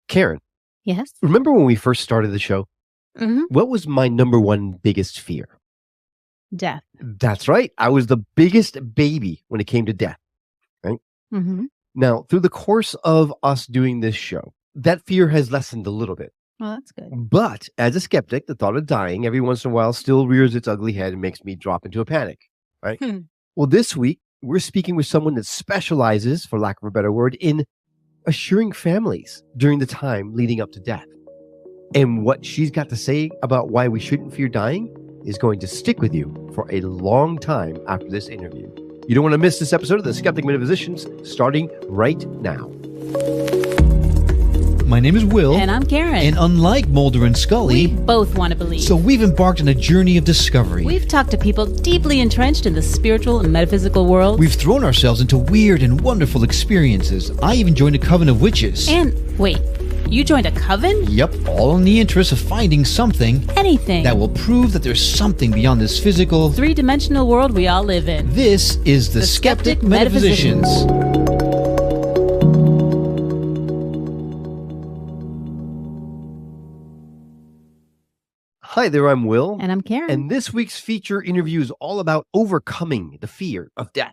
Karen, Yes. remember when we first started the show? hmm What was my number one biggest fear? Death. That's right. I was the biggest baby when it came to death, right? hmm Now, through the course of us doing this show, that fear has lessened a little bit. Well, that's good. But as a skeptic, the thought of dying every once in a while still rears its ugly head and makes me drop into a panic, right? Hmm. Well, this week, we're speaking with someone that specializes, for lack of a better word, in assuring families during the time leading up to death. And what she's got to say about why we shouldn't fear dying is going to stick with you for a long time after this interview. You don't want to miss this episode of the Skeptic Metaphysicians, starting right now. My name is Will. And I'm Karen. And unlike Mulder and Scully, we both want to believe. so we've embarked on a journey of discovery. We've talked to people deeply entrenched in the spiritual and metaphysical world. We've thrown ourselves into weird and wonderful experiences. I even joined a coven of witches. And wait, you joined a coven? Yep, all in the interest of finding something Anything. that will prove that there's something beyond this physical, three-dimensional world we all live in. This is the Skeptic Metaphysicians. Hi there, I'm Will. And I'm Karen. And this week's feature interview is all about overcoming the fear of death.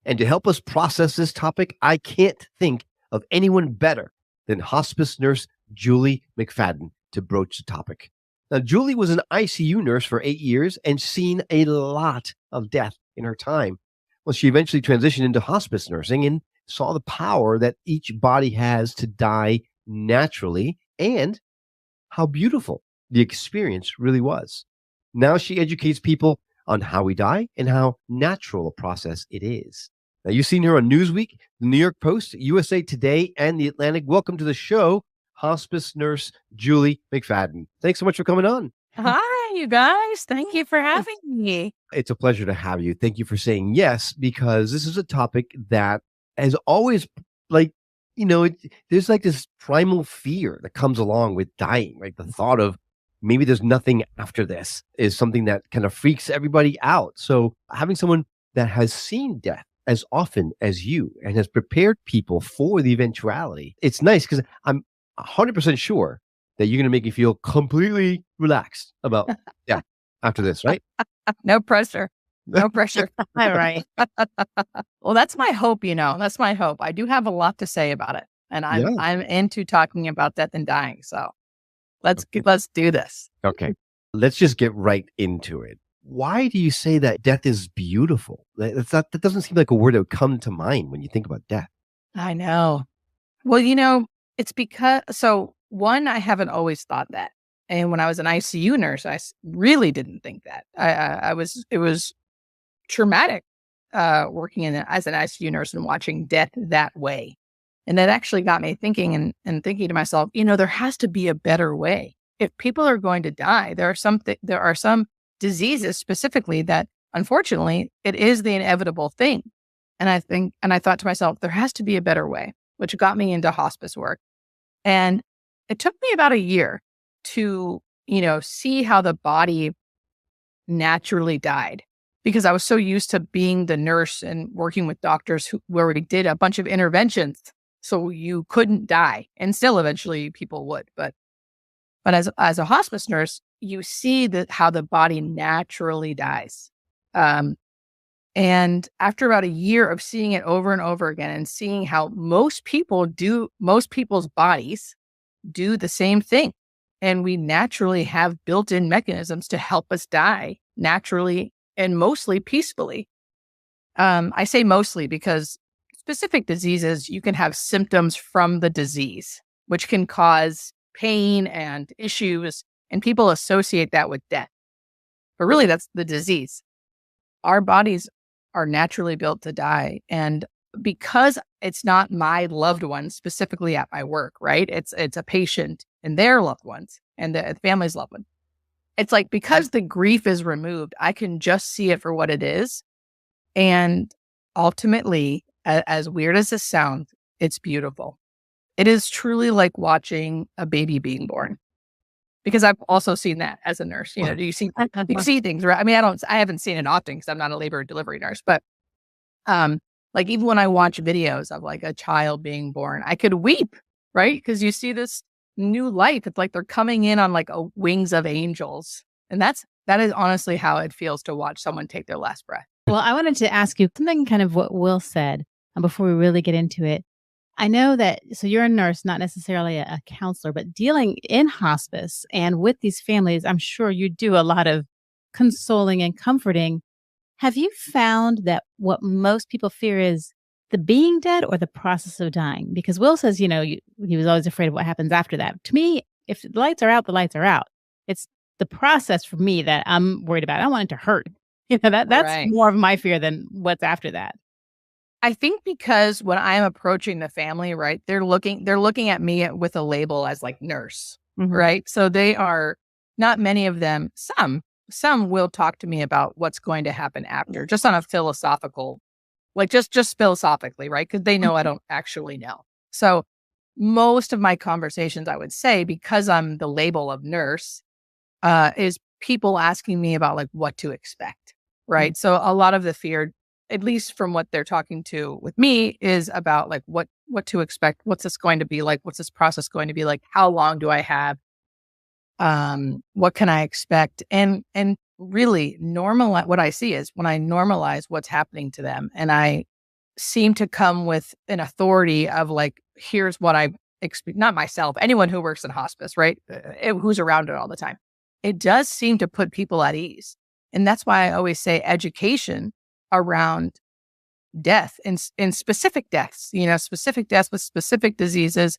And to help us process this topic, I can't think of anyone better than hospice nurse Julie McFadden to broach the topic. Now, Julie was an ICU nurse for 8 years and seen a lot of death in her time. Well, she eventually transitioned into hospice nursing and saw the power that each body has to die naturally and how beautiful the experience really was. Now she educates people on how we die and how natural a process it is. Now, you've seen her on Newsweek, the New York Post, USA Today, and The Atlantic. Welcome to the show, hospice nurse Julie McFadden. Thanks so much for coming on. Hi, you guys. Thank you for having me. It's a pleasure to have you. Thank you for saying yes, because this is a topic that has always, there's like this primal fear that comes along with dying, right? The thought of maybe there's nothing after this is something that kind of freaks everybody out. So having someone that has seen death as often as you and has prepared people for the eventuality, it's nice because I'm 100% sure that you're going to make me feel completely relaxed about death after this, right? No pressure. No pressure. All right. Well, that's my hope, That's my hope. I do have a lot to say about it. And I'm into talking about death and dying. So let's do this. Okay. Let's just get right into it. Why do you say that death is beautiful? That doesn't seem like a word that would come to mind when you think about death. I know. Well, it's because, one, I haven't always thought that. And when I was an ICU nurse, I really didn't think that. It was traumatic working as an ICU nurse and watching death that way. And that actually got me thinking and thinking to myself, there has to be a better way. If people are going to die, there are some diseases specifically that, unfortunately, it is the inevitable thing. And I thought to myself, there has to be a better way, which got me into hospice work. And it took me about a year to, see how the body naturally died, because I was so used to being the nurse and working with doctors where we did a bunch of interventions so you couldn't die, and still eventually people would. But as a hospice nurse, you see how the body naturally dies. And after about a year of seeing it over and over again and seeing how most people's bodies do the same thing. And we naturally have built-in mechanisms to help us die naturally and mostly peacefully. I say mostly because specific diseases, you can have symptoms from the disease, which can cause pain and issues, and people associate that with death. But really, that's the disease. Our bodies are naturally built to die. And because it's not my loved ones specifically at my work, right? It's a patient and their loved ones and the family's loved one. It's like, because the grief is removed, I can just see it for what it is. And ultimately, as weird as this sounds, it's beautiful. It is truly like watching a baby being born. Because I've also seen that as a nurse. Do you see things, right? I mean, I haven't seen it often because I'm not a labor and delivery nurse, but like even when I watch videos of like a child being born, I could weep, right? Because you see this new life. It's like they're coming in on like wings of angels. And that is honestly how it feels to watch someone take their last breath. Well, I wanted to ask you something kind of what Will said before we really get into it. I know that, so you're a nurse, not necessarily a counselor, but dealing in hospice and with these families, I'm sure you do a lot of consoling and comforting. Have you found that what most people fear is the being dead or the process of dying? Because Will says, he was always afraid of what happens after that. To me, if the lights are out, the lights are out. It's the process for me that I'm worried about. I don't want it to hurt. That's Right. more of my fear than what's after that. I think because when I'm approaching the family, right, they're looking at me with a label as like nurse, Mhm. right? So they are not many of them. Some will talk to me about what's going to happen after, just on a philosophical, like just philosophically, right? Because they know I don't actually know. So most of my conversations, I would say, because I'm the label of nurse, is people asking me about like what to expect, right? So a lot of the fear, at least from what they're talking to with me, is about like what to expect. What's this going to be like? What's this process going to be like? How long do I have? What can I expect? And really normalize what I see is when I normalize what's happening to them, and I seem to come with an authority of like, here's what I expect. Not myself, anyone who works in hospice, right? Who's around it all the time. It does seem to put people at ease, and that's why I always say education around death in specific deaths, specific deaths with specific diseases.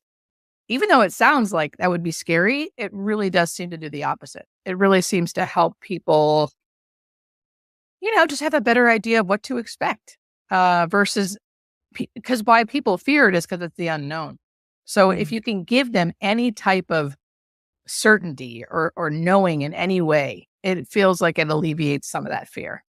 Even though it sounds like that would be scary, it really does seem to do the opposite. It really seems to help people, just have a better idea of what to expect versus because why people fear it is because it's the unknown. So if you can give them any type of certainty or knowing in any way, it feels like it alleviates some of that fear.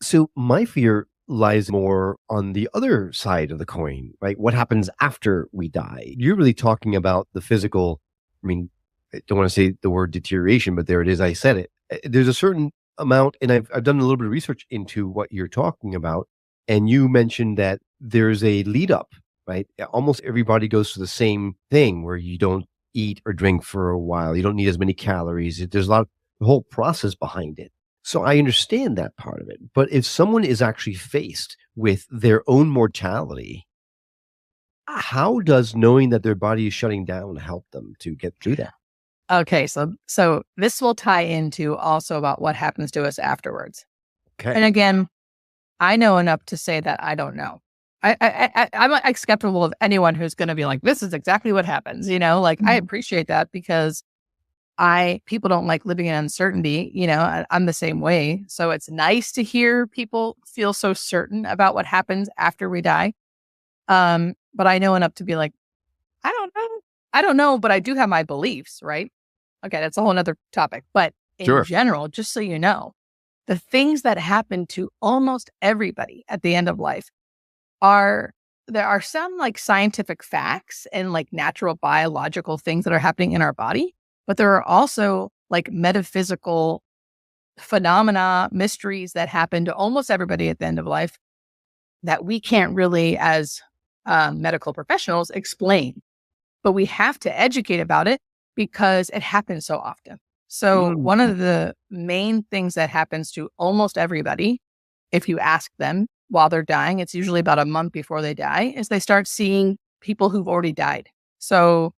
So my fear lies more on the other side of the coin, right? What happens after we die? You're really talking about the physical. I mean, I don't want to say the word deterioration, but there it is. I said it. There's a certain amount, and I've done a little bit of research into what you're talking about. And you mentioned that there's a lead up, right? Almost everybody goes through the same thing where you don't eat or drink for a while. You don't need as many calories. There's a lot of the whole process behind it. So I understand that part of it. But if someone is actually faced with their own mortality, how does knowing that their body is shutting down help them to get through that? Okay, so this will tie into also about what happens to us afterwards. Okay. And again, I know enough to say that I don't know. I'm like skeptical of anyone who's going to be like, this is exactly what happens. I appreciate that because people don't like living in uncertainty. I'm the same way. So it's nice to hear people feel so certain about what happens after we die. But I know enough to be like, I don't know, but I do have my beliefs, right? Okay, that's a whole nother topic. But in Sure. general, just so you know, the things that happen to almost everybody at the end of life there are some like scientific facts and like natural biological things that are happening in our body, but there are also like metaphysical phenomena, mysteries that happen to almost everybody at the end of life that we can't really, as medical professionals, explain. But we have to educate about it because it happens so often. So one of the main things that happens to almost everybody, if you ask them while they're dying, it's usually about a month before they die, is they start seeing people who've already died. So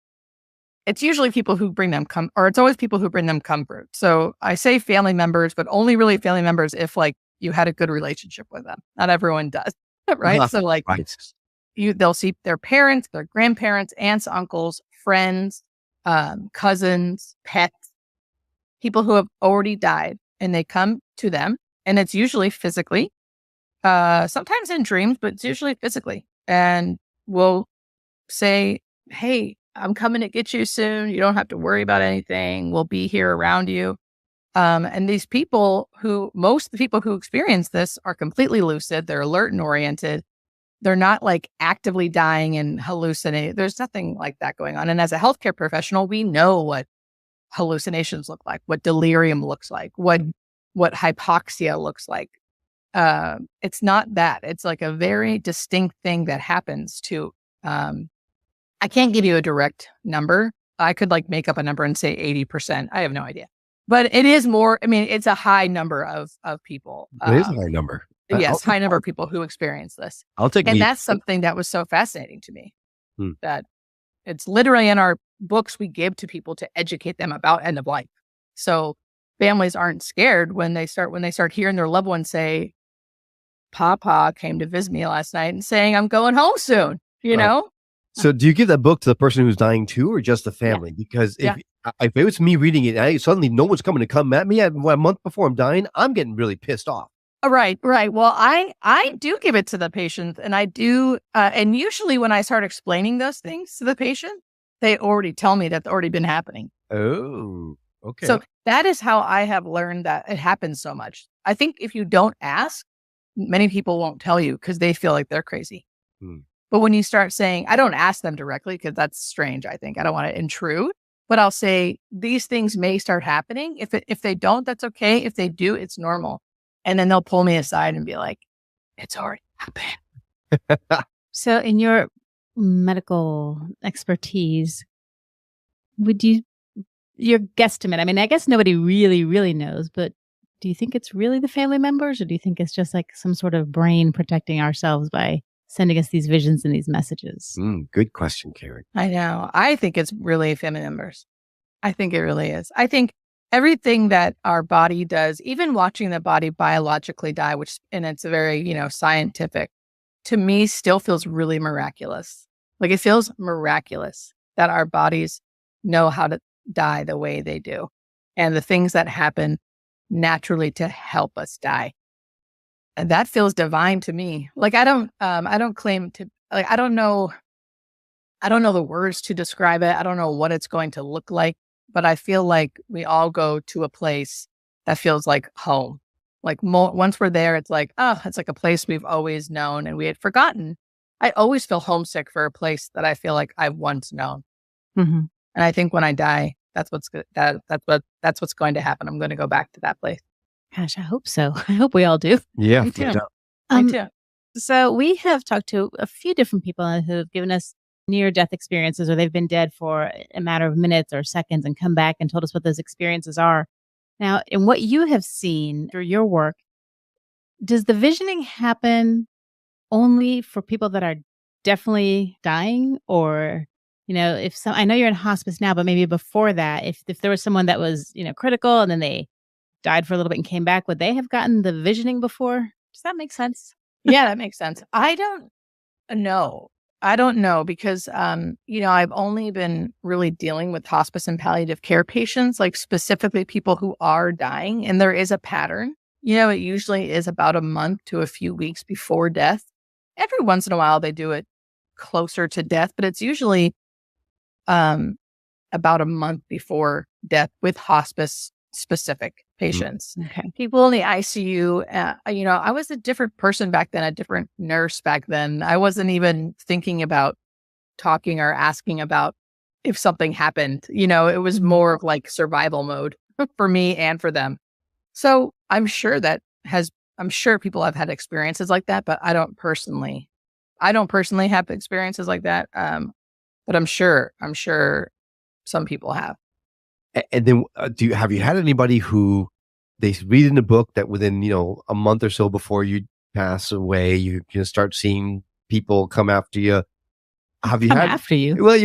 it's usually people who bring them it's always people who bring them comfort. So I say family members, but only really family members if like you had a good relationship with them. Not everyone does, right? So like Right. they'll see their parents, their grandparents, aunts, uncles, friends, cousins, pets, people who have already died, and they come to them, and it's usually physically, sometimes in dreams, but it's usually physically, and we'll say, hey, I'm coming to get you soon. You don't have to worry about anything. We'll be here around you. And these people most of the people who experience this are completely lucid. They're alert and oriented. They're not like actively dying and hallucinating. There's nothing like that going on. And as a healthcare professional, we know what hallucinations look like, what delirium looks like, what hypoxia looks like. It's not that. It's like a very distinct thing that happens to, I can't give you a direct number I could like make up a number and say 80%. I have no idea. But it is more, I mean, it's a high number of people. It is a high number. Yes, high number of people who experience this. I'll take And that's something that was so fascinating to me, that it's literally in our books we give to people to educate them about end of life. So families aren't scared when they start hearing their loved one say, Papa came to visit me last night and saying, I'm going home soon, you know? So do you give that book to the person who's dying too, or just the family? Because if it was me reading it, and suddenly no one's coming to come at me a month before I'm dying, I'm getting really pissed off. Right. Well, I do give it to the patient, and I do. And usually when I start explaining those things to the patient, they already tell me that's already been happening. Oh, okay. So that is how I have learned that it happens so much. I think if you don't ask, many people won't tell you because they feel like they're crazy. But when you start saying, I don't ask them directly because that's strange, I think. I don't want to intrude. But I'll say, these things may start happening. If they don't, that's okay. If they do, it's normal. And then they'll pull me aside and be like, it's already happened. So in your medical expertise, your guesstimate, I mean, I guess nobody really, really knows, but do you think it's really the family members, or do you think it's just like some sort of brain protecting ourselves by sending us these visions and these messages? Good question, Karen. I know. I think it's really family members. I think it really is. I think everything that our body does, even watching the body biologically die, and it's very, scientific, to me still feels really miraculous. Like, it feels miraculous that our bodies know how to die the way they do, and the things that happen naturally to help us die. And that feels divine to me. Like, I don't claim to, like, I don't know the words to describe it. I don't know what it's going to look like, but I feel like we all go to a place that feels like home. Like, once we're there, it's like, oh, it's like a place we've always known and we had forgotten. I always feel homesick for a place that I feel like I've once known. And I think when I die, that's what's going to happen. I'm going to go back to that place. Gosh, I hope so. I hope we all do. Yeah, Me too. Me too. So we have talked to a few different people who have given us near-death experiences, or they've been dead for a matter of minutes or seconds and come back and told us what those experiences are. Now, in what you have seen through your work, does the visioning happen only for people that are definitely dying? Or, I know you're in hospice now, but maybe before that, if there was someone that was, critical and then they died for a little bit and came back, would they have gotten the visioning before? Does that make sense? Yeah, that makes sense. I don't know because, I've only been really dealing with hospice and palliative care patients, like specifically people who are dying. And there is a pattern. It usually is about a month to a few weeks before death. Every once in a while, they do it closer to death, but it's usually about a month before death with hospice specific patients. Okay. People in the ICU, I was a different person back then, a different nurse back then. I wasn't even thinking about talking or asking about if something happened. It was more of like survival mode for me and for them. So I'm sure people have had experiences like that, but I don't personally have experiences like that. But I'm sure some people have. And then have you had anybody who they read in the book that within, a month or so before you pass away, you can start seeing people come after you? Have you had after you? Well,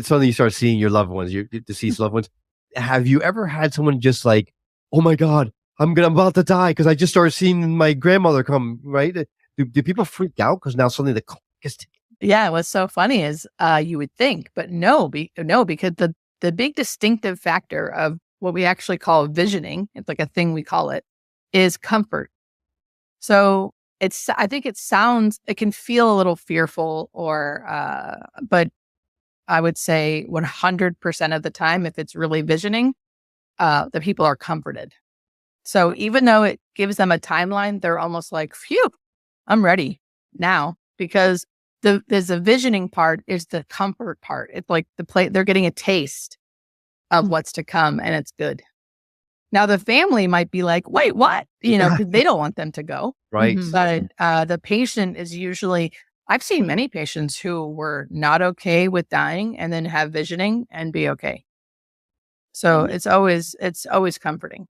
suddenly you start seeing your loved ones, your deceased loved ones. Have you ever had someone just like, oh my God, I'm about to die because I just started seeing my grandmother come, right? Do people freak out because now suddenly the clock is ticking? Yeah, what's so funny is you would think, but no, because the big distinctive factor of what we actually call visioning, it's like a thing we call it, is comfort. So I think it can feel a little fearful but I would say 100% of the time, if it's really visioning, the people are comforted. So even though it gives them a timeline, they're almost like, phew, I'm ready now, because there's a visioning part is the comfort part. It's like they're getting a taste of what's to come, and it's good. Now the family might be like, wait, what? Because they don't want them to go. Right. But the patient is usually, I've seen many patients who were not okay with dying and then have visioning and be okay. So it's always comforting.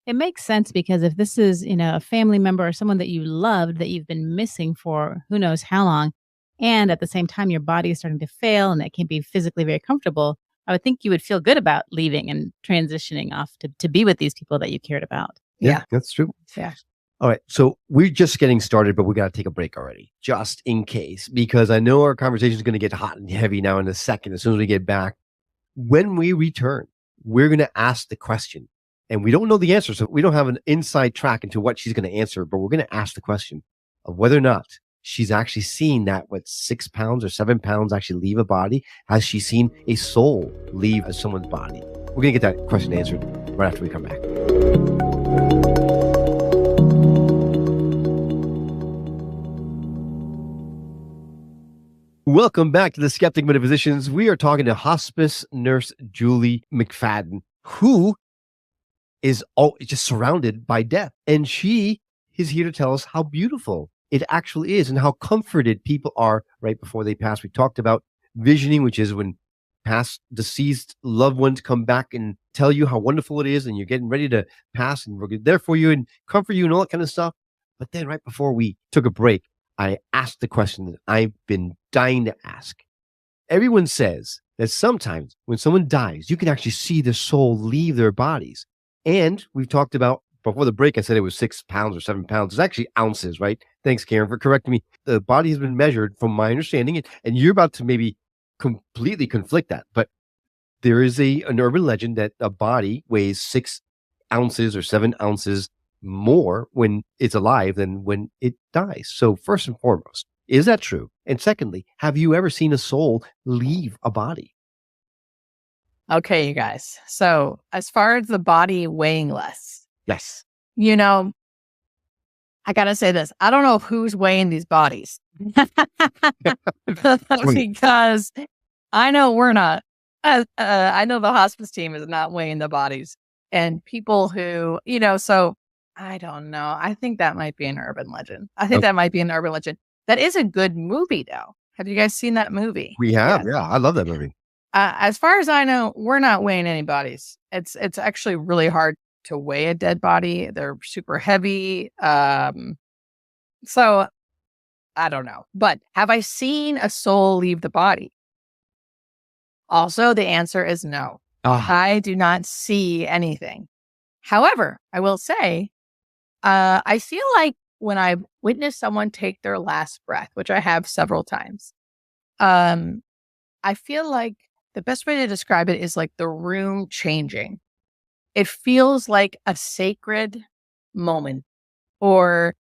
It makes sense because if this is, a family member or someone that you loved that you've been missing for who knows how long, and at the same time your body is starting to fail and it can't be physically very comfortable, I would think you would feel good about leaving and transitioning off to be with these people that you cared about. Yeah. That's true. Yeah. All right. So we're just getting started, but we got to take a break already, just in case, because I know our conversation is going to get hot and heavy now in a second as soon as we get back. When we return, we're going to ask the question, and we don't know the answer. So we don't have an inside track into what she's going to answer, but we're going to ask the question of whether or not she's actually seen that, 6 pounds or 7 pounds actually leave a body. Has she seen a soul leave someone's body? We're going to get that question answered right after we come back. Welcome back to the Skeptic Metaphysicians. We are talking to hospice nurse Julie McFadden, who is just surrounded by death. And she is here to tell us how beautiful it actually is and how comforted people are right before they pass. We talked about visioning, which is when past deceased loved ones come back and tell you how wonderful it is and you're getting ready to pass and we're there for you and comfort you and all that kind of stuff. But then right before we took a break, I asked the question that I've been dying to ask. Everyone says that sometimes when someone dies, you can actually see the soul leave their bodies. And we've talked about, before the break, I said it was 6 pounds or 7 pounds. It's actually ounces, right? Thanks, Karen, for correcting me. The body has been measured from my understanding, and you're about to maybe completely conflict that. But there is an urban legend that a body weighs 6 ounces or 7 ounces more when it's alive than when it dies. So first and foremost, is that true? And secondly, have you ever seen a soul leave a body? Okay, you guys. So as far as the body weighing less, Yes. I got to say this. I don't know who's weighing these bodies because I know we're not. I know the hospice team is not weighing the bodies, and people who, so I don't know. I think that might be an urban legend. That is a good movie, though. Have you guys seen that movie? We have. Yeah. I love that movie. As far as I know, we're not weighing any bodies. It's actually really hard to weigh a dead body. They're super heavy. So I don't know. But have I seen a soul leave the body? Also, the answer is no. I do not see anything. However, I will say, I feel like when I witness someone take their last breath, which I have several times, I feel like the best way to describe it is like the room changing. It feels like a sacred moment, or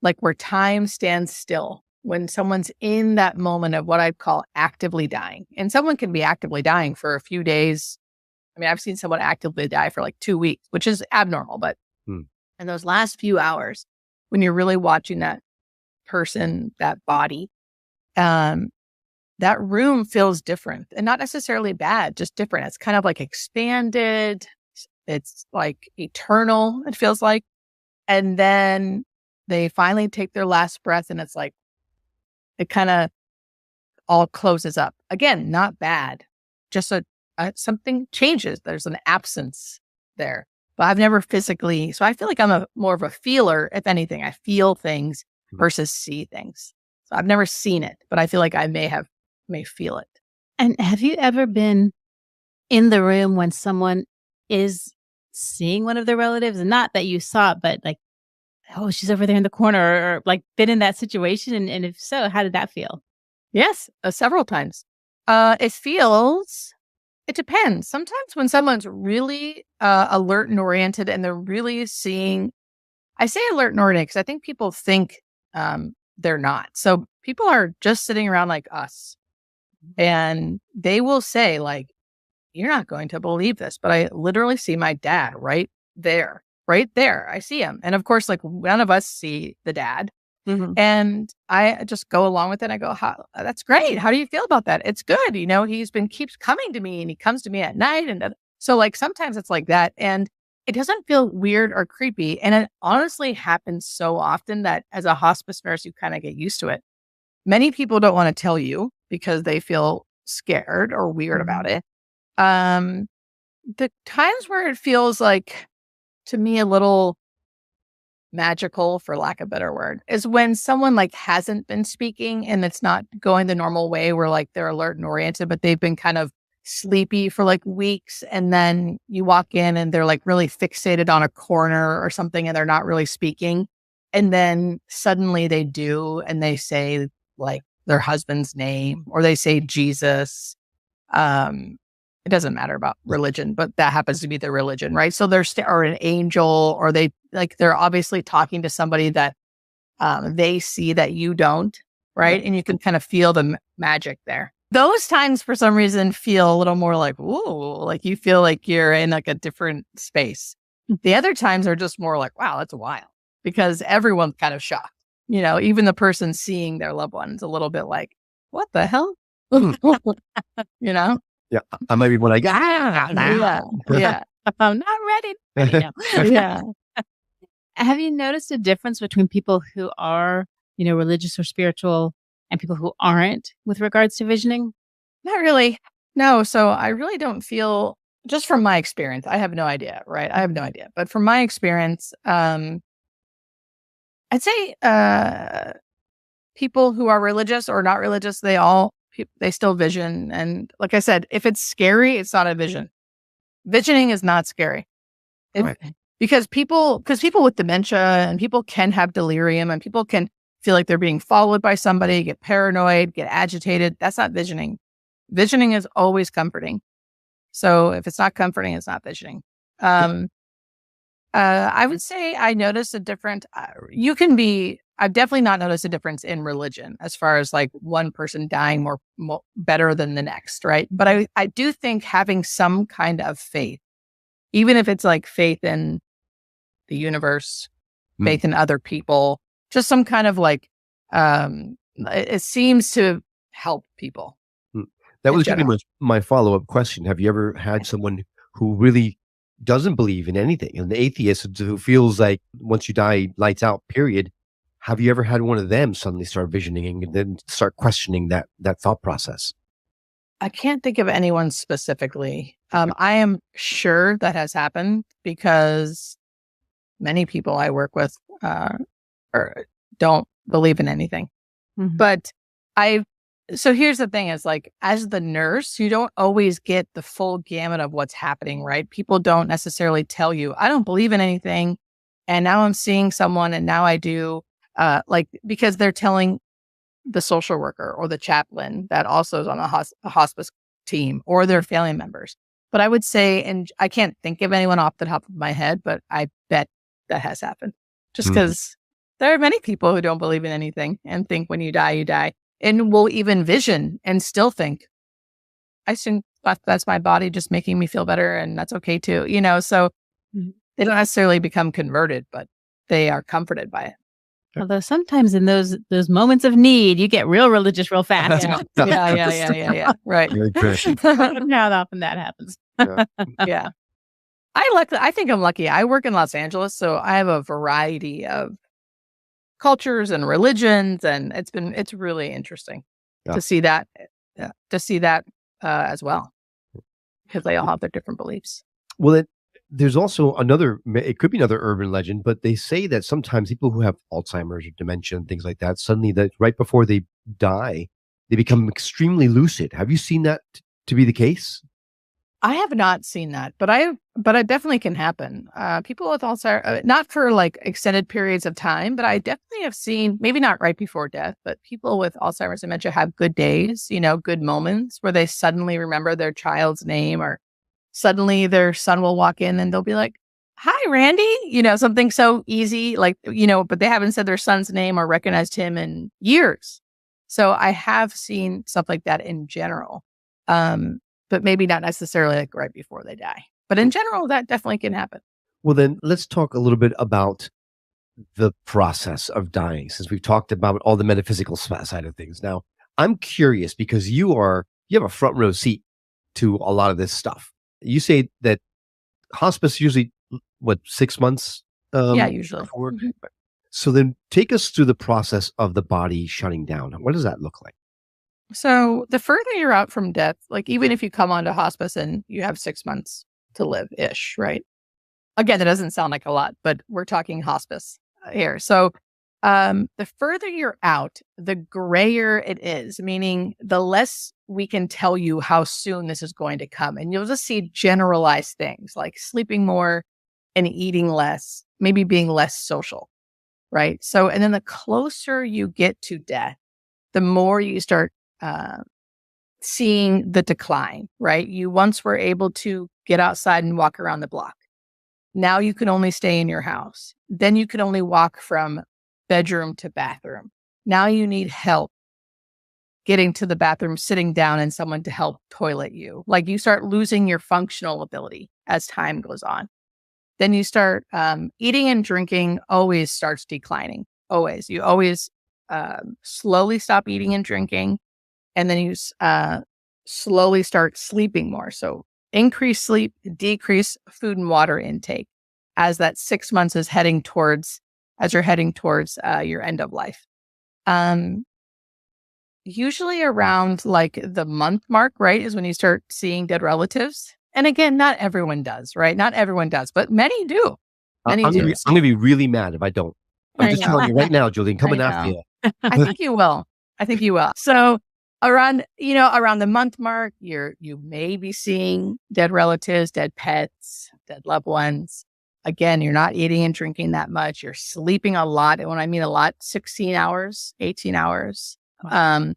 like where time stands still when someone's in that moment of what I'd call actively dying. And someone can be actively dying for a few days. I mean, I've seen someone actively die for like 2 weeks, which is abnormal, but in those last few hours, when you're really watching that person, that body, that room feels different, and not necessarily bad, just different. It's kind of like expanded. It's like eternal, it feels like. And then they finally take their last breath and it's like, it kind of all closes up. Again, not bad. Just something changes. There's an absence there. But I've never physically, so I feel like I'm more of a feeler. If anything, I feel things versus see things. So I've never seen it, but I feel like I may feel it. And have you ever been in the room when someone is seeing one of their relatives, and not that you saw it, but like, oh, she's over there in the corner, or like been in that situation? And if so, how did that feel? Yes, several times. It depends. Sometimes when someone's really alert and oriented and they're really seeing, I say alert and oriented because I think people think they're not. So people are just sitting around like us, and they will say like, you're not going to believe this, but I literally see my dad right there. I see him. And of course, like none of us see the dad. Mm-hmm. And I just go along with it. I go, that's great. How do you feel about that? It's good. Keeps coming to me, and he comes to me at night. And so like sometimes it's like that. And it doesn't feel weird or creepy. And it honestly happens so often that as a hospice nurse, you kind of get used to it. Many people don't want to tell you because they feel scared or weird about it. The times where it feels like, to me, a little magical, for lack of a better word, is when someone like hasn't been speaking and it's not going the normal way where like they're alert and oriented, but they've been kind of sleepy for like weeks. And then you walk in and they're like really fixated on a corner or something and they're not really speaking. And then suddenly they do, and they say like their husband's name, or they say Jesus. It doesn't matter about religion, but that happens to be their religion, right? So they're or an angel, or they're obviously talking to somebody that they see that you don't, right? And you can kind of feel the magic there. Those times, for some reason, feel a little more like, ooh, like you feel like you're in like a different space. The other times are just more like, wow, that's wild, because everyone's kind of shocked. You know, even the person seeing their loved one's a little bit like, what the hell? You know? Yeah, I might be one like, Yeah. I'm not ready. No. Yeah. Have you noticed a difference between people who are, religious or spiritual and people who aren't with regards to visioning? Not really. No. So I really don't feel, just from my experience, I have no idea, right? I have no idea. But from my experience, I'd say people who are religious or not religious, they still vision. And like I said, if it's scary, it's not a vision. Visioning is not scary. Right. Because people with dementia and people can have delirium and people can feel like they're being followed by somebody, get paranoid, get agitated. That's not visioning. Visioning is always comforting. So if it's not comforting, it's not visioning. I would say I noticed a different, I've definitely not noticed a difference in religion as far as like one person dying more better than the next, right? But I do think having some kind of faith, even if it's like faith in the universe, faith in other people, just some kind of like, it seems to help people. That was pretty much my follow-up question. Have you ever had someone who really doesn't believe in anything, an atheist who feels like once you die, lights out, period? Have you ever had one of them suddenly start visioning and then start questioning that thought process? I can't think of anyone specifically. I am sure that has happened because many people I work with don't believe in anything. Mm-hmm. But so here's the thing is like, as the nurse, you don't always get the full gamut of what's happening, right? People don't necessarily tell you, I don't believe in anything. And now I'm seeing someone and now I do, because they're telling the social worker or the chaplain that also is on a hospice team or their family members. But I would say, and I can't think of anyone off the top of my head, but I bet that has happened just because there are many people who don't believe in anything and think when you die, you die. And will even vision and still think, I think that's my body just making me feel better and that's okay too. So they don't necessarily become converted, but they are comforted by it. Although sometimes in those moments of need, you get real religious real fast. Yeah. Right. How often that happens. Yeah. I think I'm lucky. I work in Los Angeles, so I have a variety of cultures and religions, and it's really interesting to see that as well, because they all have their different beliefs. Well, there's also it could be another urban legend, but they say that sometimes people who have Alzheimer's or dementia and things like that, suddenly that right before they die, they become extremely lucid. Have you seen that to be the case? I have not seen that, but it definitely can happen. People with Alzheimer's, not for like extended periods of time, but I definitely have seen, maybe not right before death, but people with Alzheimer's dementia have good days, good moments where they suddenly remember their child's name, or suddenly their son will walk in and they'll be like, hi, Randy, something so easy, like, but they haven't said their son's name or recognized him in years. So I have seen stuff like that in general. But maybe not necessarily like right before they die. But in general, that definitely can happen. Well, then let's talk a little bit about the process of dying, since we've talked about all the metaphysical side of things. Now, I'm curious because you have a front row seat to a lot of this stuff. You say that hospice usually, 6 months? Yeah, usually. Before? So then take us through the process of the body shutting down. What does that look like? So the further you're out from death, like even if you come onto hospice and you have 6 months to live ish, right? Again, that doesn't sound like a lot, but we're talking hospice here. So the further you're out, the grayer it is, meaning the less we can tell you how soon this is going to come. And you'll just see generalized things like sleeping more and eating less, maybe being less social, right? So, and then the closer you get to death, the more you start seeing the decline, right? You once were able to get outside and walk around the block. Now you can only stay in your house. Then you can only walk from bedroom to bathroom. Now you need help getting to the bathroom, sitting down, and someone to help toilet you. Like you start losing your functional ability as time goes on. Then you start eating and drinking always starts declining. Always. You always slowly stop eating and drinking. And then you slowly start sleeping more. So increase sleep, decrease food and water intake as that 6 months is heading towards, as you're heading towards your end of life. Usually around like the month mark, right, is when you start seeing dead relatives. And again, not everyone does, right? Not everyone does, but many do. Many I'm do. going to be really mad if I don't. I'm just telling you right now, Julie, I'm coming after you. I think you will. I think you will. So around the month mark, you may be seeing dead relatives, dead pets, dead loved ones. Again, you're not eating and drinking that much. You're sleeping a lot. And when I mean a lot, 16 hours, 18 hours. Wow.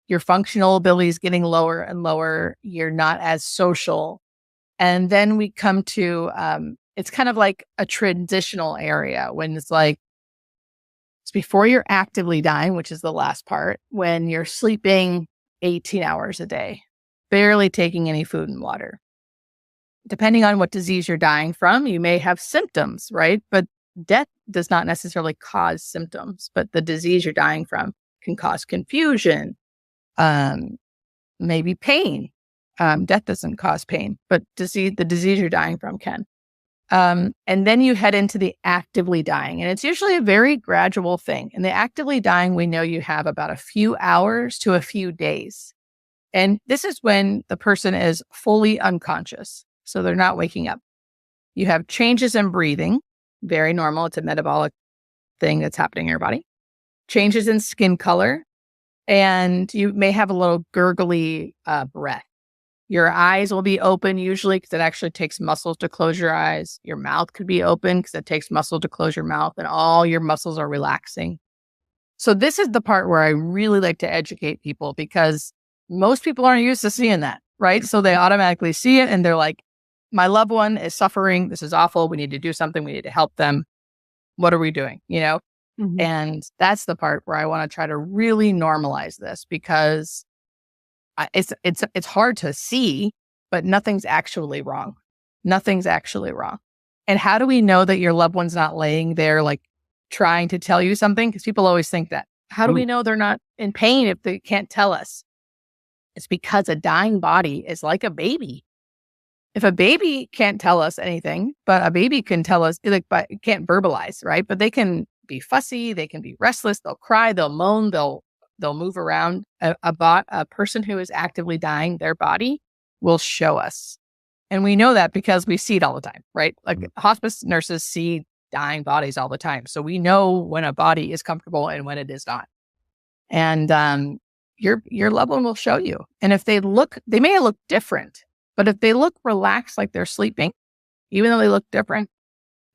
Your functional ability is getting lower and lower. You're not as social. And then we come to, it's kind of like a transitional area when it's like, it's before you're actively dying, which is the last part, when you're sleeping 18 hours a day, barely taking any food and water. Depending on what disease you're dying from, you may have symptoms, right? But death does not necessarily cause symptoms, but the disease you're dying from can cause confusion, maybe pain. Death doesn't cause pain, but the disease you're dying from can. And then you head into the actively dying, and it's usually a very gradual thing. In the actively dying, we know you have about a few hours to a few days. And this is when the person is fully unconscious. So they're not waking up. You have changes in breathing, very normal. It's a metabolic thing that's happening in your body. Changes in skin color, and you may have a little gurgly breath. Your eyes will be open usually because it actually takes muscles to close your eyes. Your mouth could be open because it takes muscle to close your mouth, and all your muscles are relaxing. So this is the part where I really like to educate people because most people aren't used to seeing that, right? So they automatically see it and they're like, my loved one is suffering. This is awful. We need to do something. We need to help them. What are we doing? Mhm. And that's the part where I want to try to really normalize this because it's hard to see, but nothing's actually wrong. Nothing's actually wrong. And how do we know that your loved one's not laying there like trying to tell you something? Because people always think that. How do we know they're not in pain if they can't tell us? It's because a dying body is like a baby. If a baby can't tell us anything, but a baby can tell us, but can't verbalize, right? But they can be fussy, they can be restless, they'll cry, they'll moan, they'll move around. A person who is actively dying, their body will show us. And we know that because we see it all the time, right? Like hospice nurses see dying bodies all the time. So we know when a body is comfortable and when it is not. And your loved one will show you. And if they may look different, but if they look relaxed like they're sleeping, even though they look different,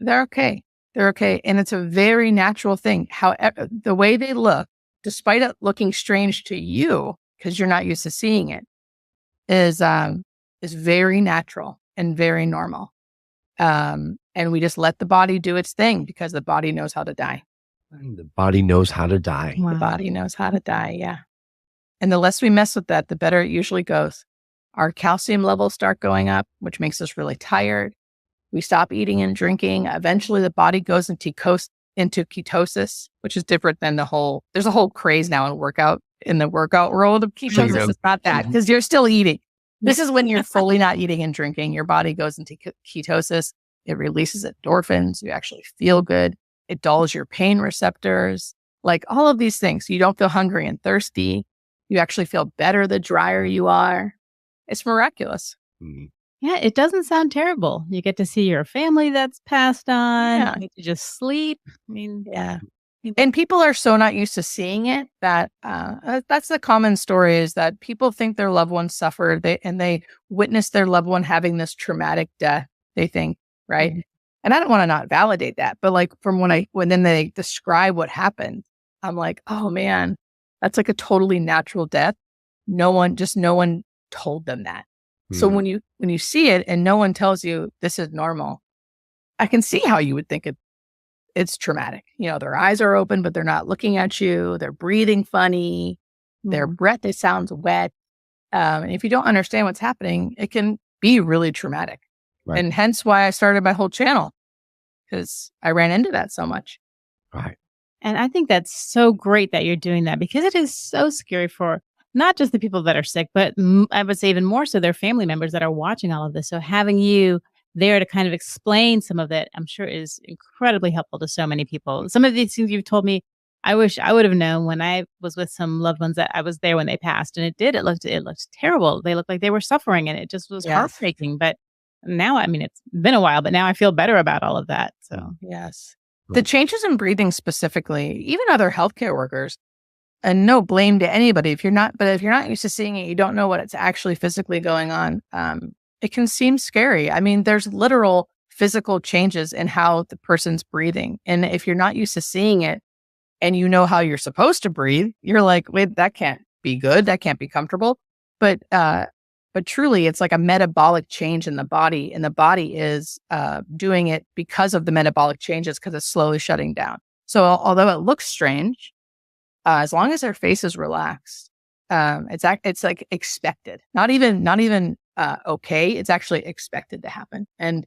they're okay. They're okay. And it's a very natural thing. However, the way they look, despite it looking strange to you, because you're not used to seeing it, is very natural and very normal. And we just let the body do its thing because the body knows how to die. The body knows how to die. Wow. The body knows how to die, yeah. And the less we mess with that, the better it usually goes. Our calcium levels start going up, which makes us really tired. We stop eating and drinking. Eventually, the body goes into ketosis, which is different than there's a whole craze now in the workout world of ketosis. Sure. It's not that because you're still eating. This is when you're fully not eating and drinking. Your body goes into ketosis. It releases endorphins. You actually feel good. It dulls your pain receptors, like all of these things. You don't feel hungry and thirsty. You actually feel better the drier you are. It's miraculous. Yeah, it doesn't sound terrible. You get to see your family that's passed on. Yeah. You get to just sleep. I mean, Yeah. And people are so not used to seeing it that that's the common story, is that people think their loved one suffered and they witness their loved one having this traumatic death, they think, right? Mhm. And I don't want to not validate that, but like from when then they describe what happened, I'm like, oh man, that's like a totally natural death. No one told them that. So when you see it and no one tells you this is normal, I can see how you would think it's traumatic. Their eyes are open, but they're not looking at you. They're breathing funny. Their breath, it sounds wet. And if you don't understand what's happening, it can be really traumatic. Right. And hence why I started my whole channel, because I ran into that so much. Right. And I think that's so great that you're doing that, because it is so scary for not just the people that are sick, but I would say even more so their family members that are watching all of this. So having you there to kind of explain some of it, I'm sure is incredibly helpful to so many people. Some of these things you've told me, I wish I would have known when I was with some loved ones that I was there when they passed, and it looked terrible. They looked like they were suffering, and it just was heartbreaking. But now, I mean, it's been a while, but now I feel better about all of that. So yes, the changes in breathing specifically, even other healthcare workers, and no blame to anybody if you're not used to seeing it, you don't know what it's actually physically going on. It can seem scary. I mean, there's literal physical changes in how the person's breathing. And if you're not used to seeing it and you know how you're supposed to breathe, you're like, wait, that can't be good. That can't be comfortable. But truly, it's like a metabolic change in the body. And the body is doing it because of the metabolic changes, because it's slowly shutting down. So although it looks strange, as long as their face is relaxed, it's like expected, not even okay. It's actually expected to happen. And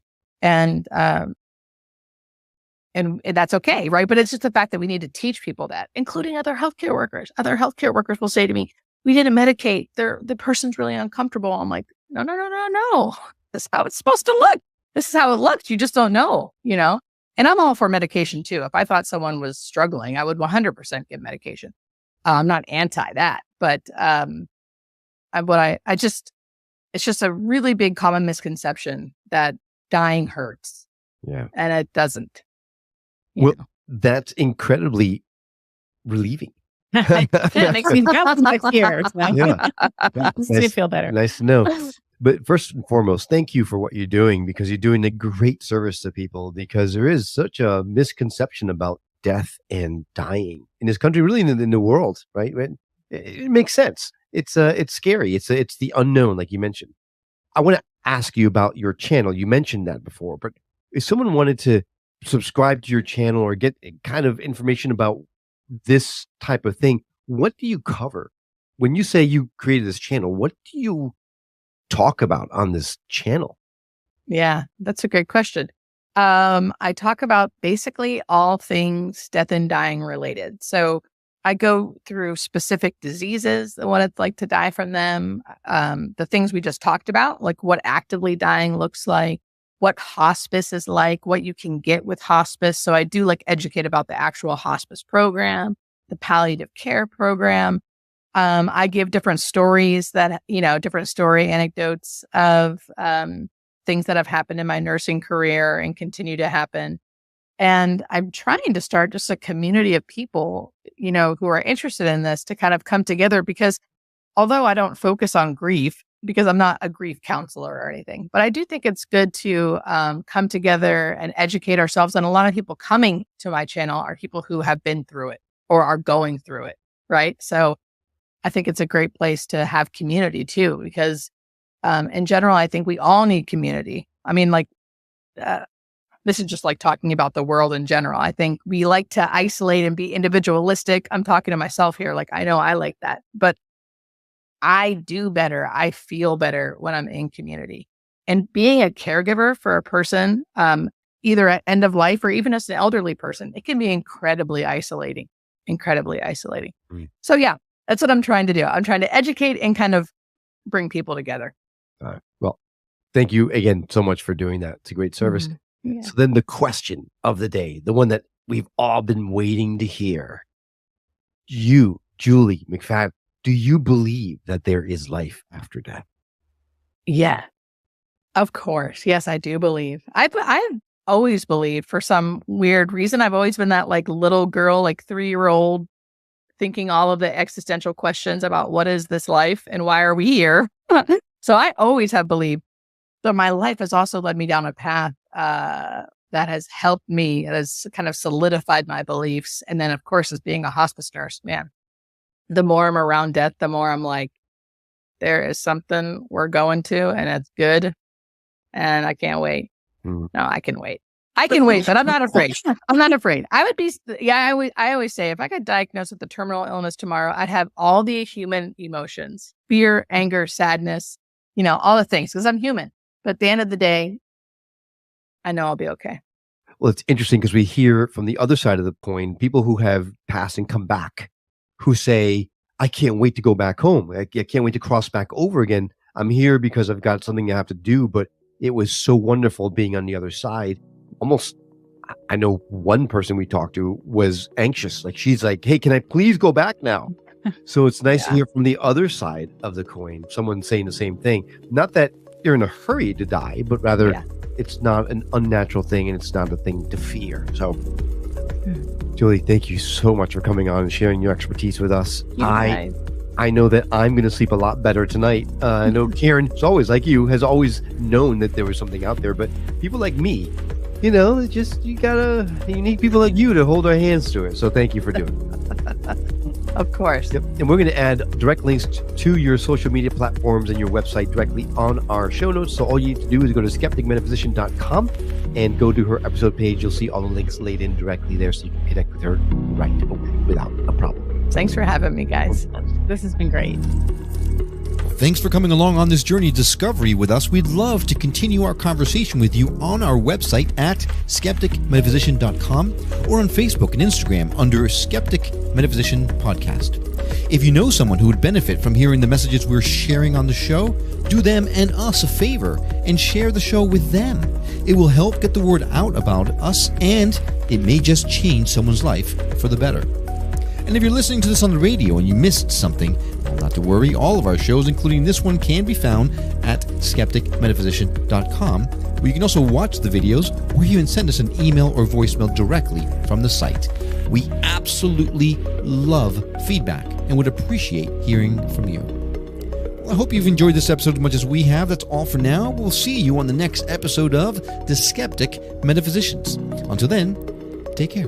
that's okay. Right. But it's just the fact that we need to teach people that, including other healthcare workers. Other healthcare workers will say to me, we didn't medicate. The person's really uncomfortable. I'm like, no. This is how it's supposed to look. This is how it looks. You just don't know, And I'm all for medication too. If I thought someone was struggling, I would 100% give medication. I'm not anti that, but it's just a really big common misconception that dying hurts. Yeah. And it doesn't. Well, that's incredibly relieving. It makes me feel here. So. Yeah. Makes me feel better. Nice to know. But first and foremost, thank you for what you're doing, because you're doing a great service to people, because there is such a misconception about death and dying in this country, really in the world, right? It makes sense. It's scary. It's the unknown, like you mentioned. I want to ask you about your channel. You mentioned that before, but if someone wanted to subscribe to your channel or get kind of information about this type of thing, what do you cover? When you say you created this channel, what do you talk about on this channel? Yeah, that's a great question. I talk about basically all things death and dying related. So I go through specific diseases, what it's like to die from them, the things we just talked about, like what actively dying looks like, what hospice is like, what you can get with hospice. So I do like educate about the actual hospice program, the palliative care program. I give different stories different story anecdotes of things that have happened in my nursing career and continue to happen. And I'm trying to start just a community of people, who are interested in this to kind of come together, because although I don't focus on grief, because I'm not a grief counselor or anything, but I do think it's good to come together and educate ourselves. And a lot of people coming to my channel are people who have been through it or are going through it, right? So I think it's a great place to have community too, because in general, I think we all need community. I mean, this is just like talking about the world in general. I think we like to isolate and be individualistic. I'm talking to myself here. Like, I know I like that, but I do better. I feel better when I'm in community. And being a caregiver for a person, either at end of life or even as an elderly person, it can be incredibly isolating. So yeah, that's what I'm trying to do. I'm trying to educate and kind of bring people together. Well, thank you again so much for doing that. It's a great service. Yeah. So then the question of the day, the one that we've all been waiting to hear. You, Julie McFadden, do you believe that there is life after death? Yeah, of course. Yes, I do believe. I've always believed, for some weird reason. I've always been that like little girl, like 3-year-old, thinking all of the existential questions about what is this life and why are we here? So I always have believed. But my life has also led me down a path that has helped me, it has kind of solidified my beliefs. And then, of course, as being a hospice nurse, man, the more I'm around death, the more I'm like, there is something we're going to, and it's good. And I can't wait. No, I can wait. I can wait, but I'm not afraid. I'm not afraid. I would be, I always say, if I got diagnosed with a terminal illness tomorrow, I'd have all the human emotions, fear, anger, sadness, all the things, because I'm human. But at the end of the day, I know I'll be okay. Well, it's interesting because we hear from the other side of the coin, people who have passed and come back, who say, I can't wait to go back home. I can't wait to cross back over again. I'm here because I've got something I have to do, but it was so wonderful being on the other side. Almost, I know one person we talked to was anxious. Like, she's like, hey, can I please go back now? So it's nice to hear from the other side of the coin, someone saying the same thing. Not that you're in a hurry to die, but rather it's not an unnatural thing and it's not a thing to fear. So, Julie, thank you so much for coming on and sharing your expertise with us. I know that I'm going to sleep a lot better tonight. I know Karen, is always like you, has always known that there was something out there, but people like me, you need people like you to hold our hands to it. So thank you for doing it. Of course. Yep. And we're going to add direct links to your social media platforms and your website directly on our show notes. So all you need to do is go to skepticmetaphysician.com and go to her episode page. You'll see all the links laid in directly there so you can connect with her right away without a problem. Thanks for having me, guys. This has been great. Thanks for coming along on this journey of discovery with us. We'd love to continue our conversation with you on our website at skepticmetaphysician.com or on Facebook and Instagram under Skeptic Metaphysician Podcast. If you know someone who would benefit from hearing the messages we're sharing on the show, do them and us a favor and share the show with them. It will help get the word out about us, and it may just change someone's life for the better. And if you're listening to this on the radio and you missed something, well, not to worry. All of our shows, including this one, can be found at skepticmetaphysician.com, where you can also watch the videos or even send us an email or voicemail directly from the site. We absolutely love feedback and would appreciate hearing from you. Well, I hope you've enjoyed this episode as much as we have. That's all for now. We'll see you on the next episode of The Skeptic Metaphysicians. Until then, take care.